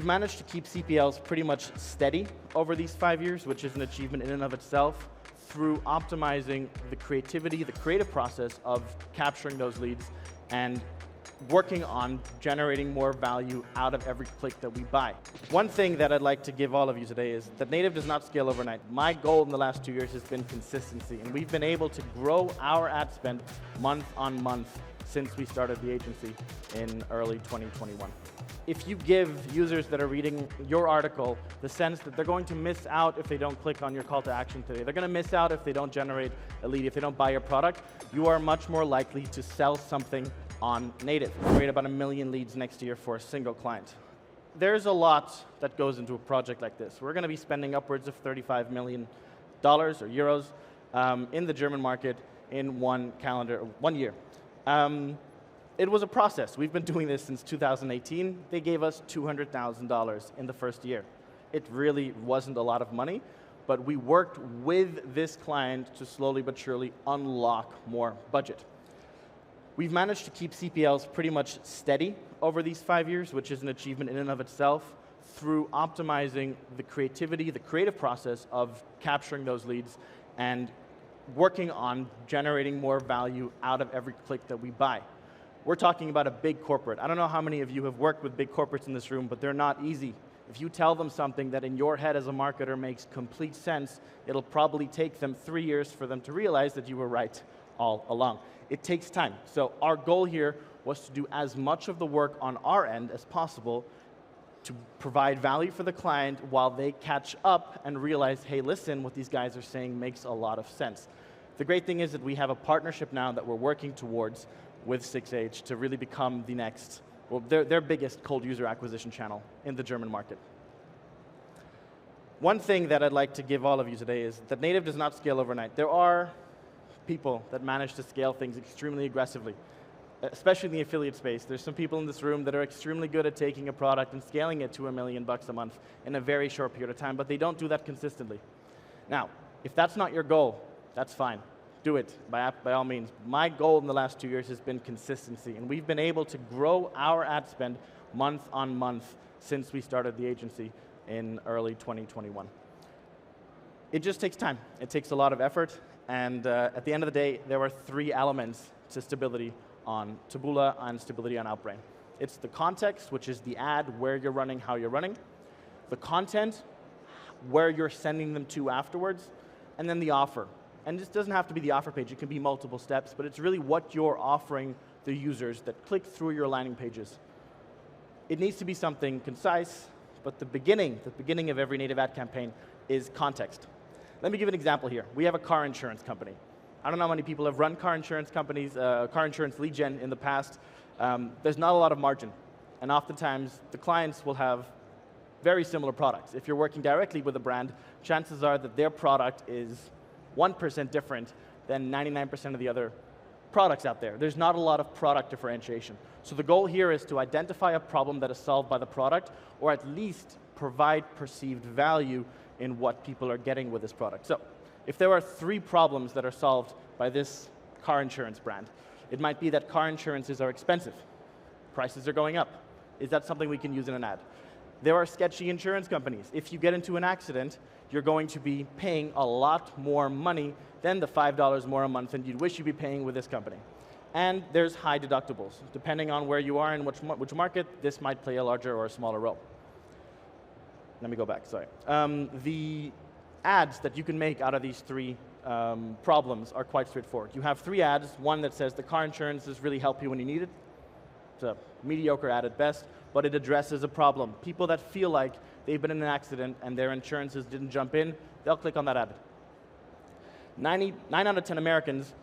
managed to keep CPLs pretty much steady over these 5 years, which is an achievement in and of itself, through optimizing the creativity, the creative process of capturing those leads and working on generating more value out of every click that we buy. One thing that I'd like to give all of you today is that Native does not scale overnight. My goal in the last 2 years has been consistency, and we've been able to grow our ad spend month on month since we started the agency in early 2021. If you give users that are reading your article the sense that they're going to miss out if they don't click on your call to action today, they're going to miss out if they don't generate a lead, if they don't buy your product, you are much more likely to sell something on Native. Create about 1 million leads next year for a single client. There's a lot that goes into a project like this. We're going to be spending upwards of $35 million or euros in the German market in one year. It was a process. We've been doing this since 2018. They gave us $200,000 in the first year. It really wasn't a lot of money, but we worked with this client to slowly but surely unlock more budget. We've managed to keep CPLs pretty much steady over these 5 years, which is an achievement in and of itself, through optimizing the creativity, the creative process of capturing those leads and working on generating more value out of every click that we buy. We're talking about a big corporate. I don't know how many of you have worked with big corporates in this room, but they're not easy. If you tell them something that in your head as a marketer makes complete sense, it'll probably take them 3 years for them to realize that you were right all along. It takes time. So our goal here was to do as much of the work on our end as possible to provide value for the client while they catch up and realize, hey, listen, what these guys are saying makes a lot of sense. The great thing is that we have a partnership now that we're working towards with 6H to really become the next, well, their biggest cold user acquisition channel in the German market. One thing that I'd like to give all of you today is that Native does not scale overnight. There are people that manage to scale things extremely aggressively, especially in the affiliate space. There's some people in this room that are extremely good at taking a product and scaling it to $1 million a month in a very short period of time, but they don't do that consistently. Now, if that's not your goal, that's fine. Do it, by all means. My goal in the last 2 years has been consistency, and we've been able to grow our ad spend month on month since we started the agency in early 2021. It just takes time. It takes a lot of effort, and at the end of the day, there are 3 elements to stability on Taboola and stability on Outbrain. It's the context, which is the ad, where you're running, how you're running, the content, where you're sending them to afterwards, and then the offer. And this doesn't have to be the offer page, it can be multiple steps, but it's really what you're offering the users that click through your landing pages. It needs to be something concise, but the beginning of every native ad campaign is context. Let me give an example here. We have a car insurance company. I don't know how many people have run car insurance companies, car insurance lead gen in the past. There's not a lot of margin, and oftentimes the clients will have very similar products. If you're working directly with a brand, chances are that their product is 1% different than 99% of the other products out there. There's not a lot of product differentiation. So the goal here is to identify a problem that is solved by the product, or at least provide perceived value in what people are getting with this product. So if there are 3 problems that are solved by this car insurance brand, it might be that car insurances are expensive. Prices are going up. Is that something we can use in an ad? There are sketchy insurance companies. If you get into an accident, you're going to be paying a lot more money than the $5 more a month than you'd wish you'd be paying with this company. And there's high deductibles. Depending on where you are and which market, this might play a larger or a smaller role. Let me go back, sorry. The ads that you can make out of these 3 problems are quite straightforward. You have 3 ads, one that says the car insurances really help you when you need it. It's a mediocre ad at best, but it addresses a problem. People that feel like they've been in an accident and their insurances didn't jump in, they'll click on that ad. 9 out of 10 Americans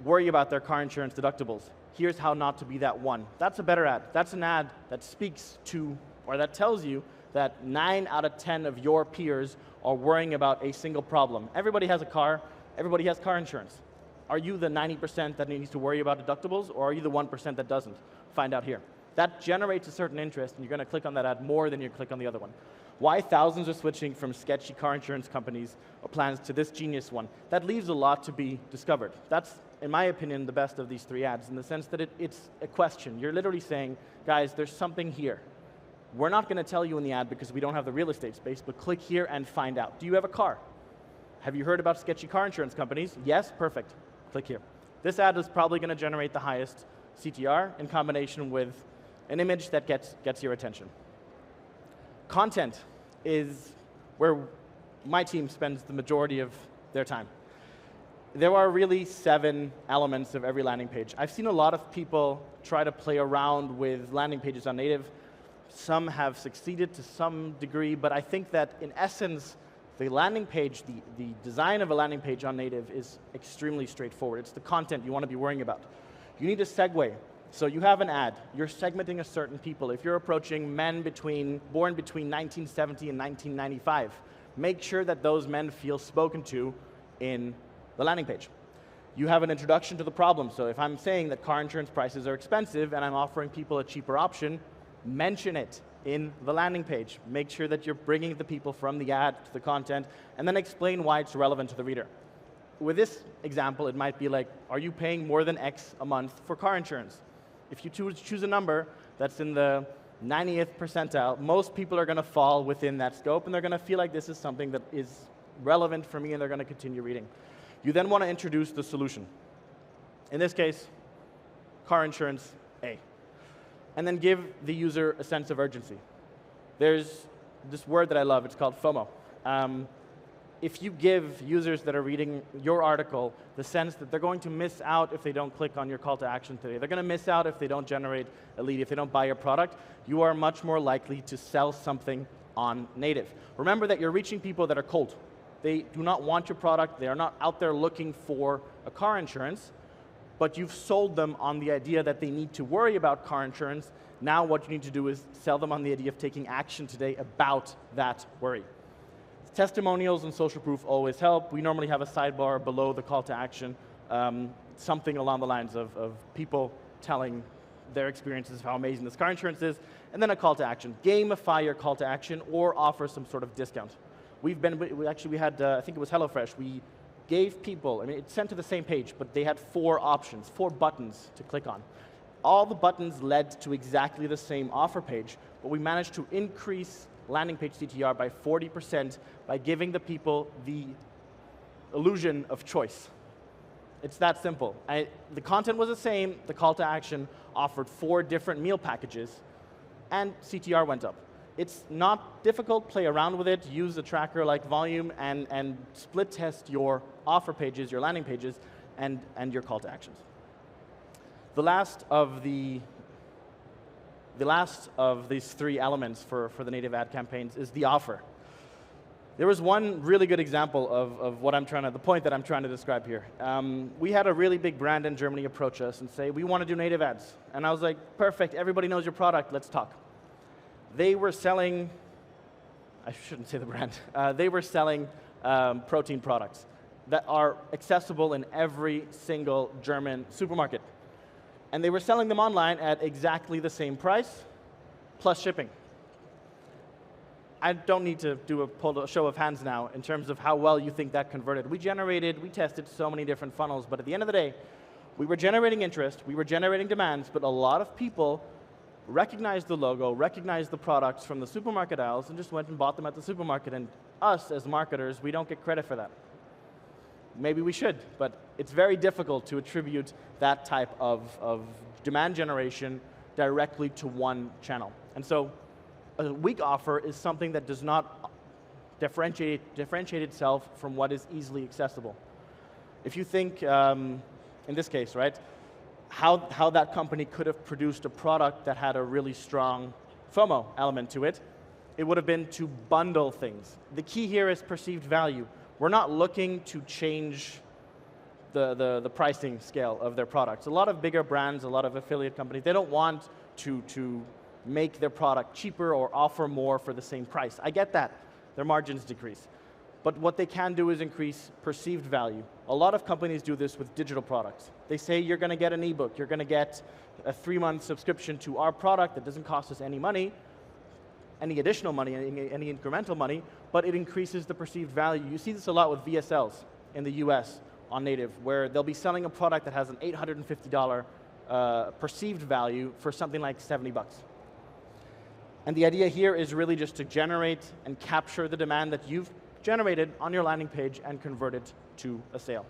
worry about their car insurance deductibles. Here's how not to be that one. That's a better ad. That's an ad that speaks to, or that tells you that 9 out of 10 of your peers are worrying about a single problem. Everybody has a car. Everybody has car insurance. Are you the 90% that needs to worry about deductibles, or are you the 1% that doesn't? Find out here. That generates a certain interest, and you're going to click on that ad more than you click on the other one. Why thousands are switching from sketchy car insurance companies or plans to this genius one? That leaves a lot to be discovered. That's, in my opinion, the best of these 3 ads in the sense that it's a question. You're literally saying, guys, there's something here. We're not going to tell you in the ad because we don't have the real estate space, but click here and find out. Do you have a car? Have you heard about sketchy car insurance companies? Yes, perfect. Click here. This ad is probably going to generate the highest CTR in combination with an image that gets your attention. Content is where my team spends the majority of their time. There are really 7 elements of every landing page. I've seen a lot of people try to play around with landing pages on native. Some have succeeded to some degree, but I think that in essence, the landing page, the design of a landing page on native is extremely straightforward. It's the content you want to be worrying about. You need a segue. So you have an ad. You're segmenting a certain people. If you're approaching men born between 1970 and 1995, make sure that those men feel spoken to in the landing page. You have an introduction to the problem. So if I'm saying that car insurance prices are expensive and I'm offering people a cheaper option, mention it in the landing page. Make sure that you're bringing the people from the ad to the content, and then explain why it's relevant to the reader. With this example, it might be like, are you paying more than X a month for car insurance? If you choose a number that's in the 90th percentile, most people are going to fall within that scope, and they're going to feel like this is something that is relevant for me, and they're going to continue reading. You then want to introduce the solution. In this case, car insurance A. And then give the user a sense of urgency. There's this word that I love, it's called FOMO. If you give users that are reading your article the sense that they're going to miss out if they don't click on your call to action today, they're going to miss out if they don't generate a lead, if they don't buy your product, you are much more likely to sell something on native. Remember that you're reaching people that are cold. They do not want your product, they are not out there looking for a car insurance, but you've sold them on the idea that they need to worry about car insurance. Now what you need to do is sell them on the idea of taking action today about that worry. Testimonials and social proof always help. We normally have a sidebar below the call to action, something along the lines of people telling their experiences of how amazing this car insurance is, and then a call to action. Gamify your call to action or offer some sort of discount. We had, I think it was HelloFresh. We gave people, it's sent to the same page, but they had 4 options, 4 buttons to click on. All the buttons led to exactly the same offer page, but we managed to increase landing page CTR by 40% by giving the people the illusion of choice. It's that simple. The content was the same, the call to action offered 4 different meal packages, and CTR went up. It's not difficult, play around with it, use a tracker like Volume, and split test your offer pages, your landing pages, and your call to actions. The last of these 3 elements for the native ad campaigns is the offer. There was one really good example of what the point that I'm trying to describe here. We had a really big brand in Germany approach us and say, we want to do native ads. And I was like, perfect, everybody knows your product, let's talk. They were selling, I shouldn't say the brand, they were selling protein products that are accessible in every single German supermarket. And they were selling them online at exactly the same price, plus shipping. I don't need to do a show of hands now in terms of how well you think that converted. We tested so many different funnels, but at the end of the day, we were generating interest, we were generating demands, but a lot of people recognized the logo, recognized the products from the supermarket aisles, and just went and bought them at the supermarket. And us, as marketers, we don't get credit for that. Maybe we should, but it's very difficult to attribute that type of demand generation directly to one channel. And so a weak offer is something that does not differentiate itself from what is easily accessible. If you think, in this case, right, how that company could have produced a product that had a really strong FOMO element to it, it would have been to bundle things. The key here is perceived value. We're not looking to change the pricing scale of their products. A lot of bigger brands, a lot of affiliate companies, they don't want to make their product cheaper or offer more for the same price. I get that. Their margins decrease. But what they can do is increase perceived value. A lot of companies do this with digital products. They say you're going to get an ebook, you're going to get a 3-month subscription to our product that doesn't cost us any money, any additional money, any incremental money, but it increases the perceived value. You see this a lot with VSLs in the US on native, where they'll be selling a product that has an $850 perceived value for something like $70. And the idea here is really just to generate and capture the demand that you've generated on your landing page and convert it to a sale.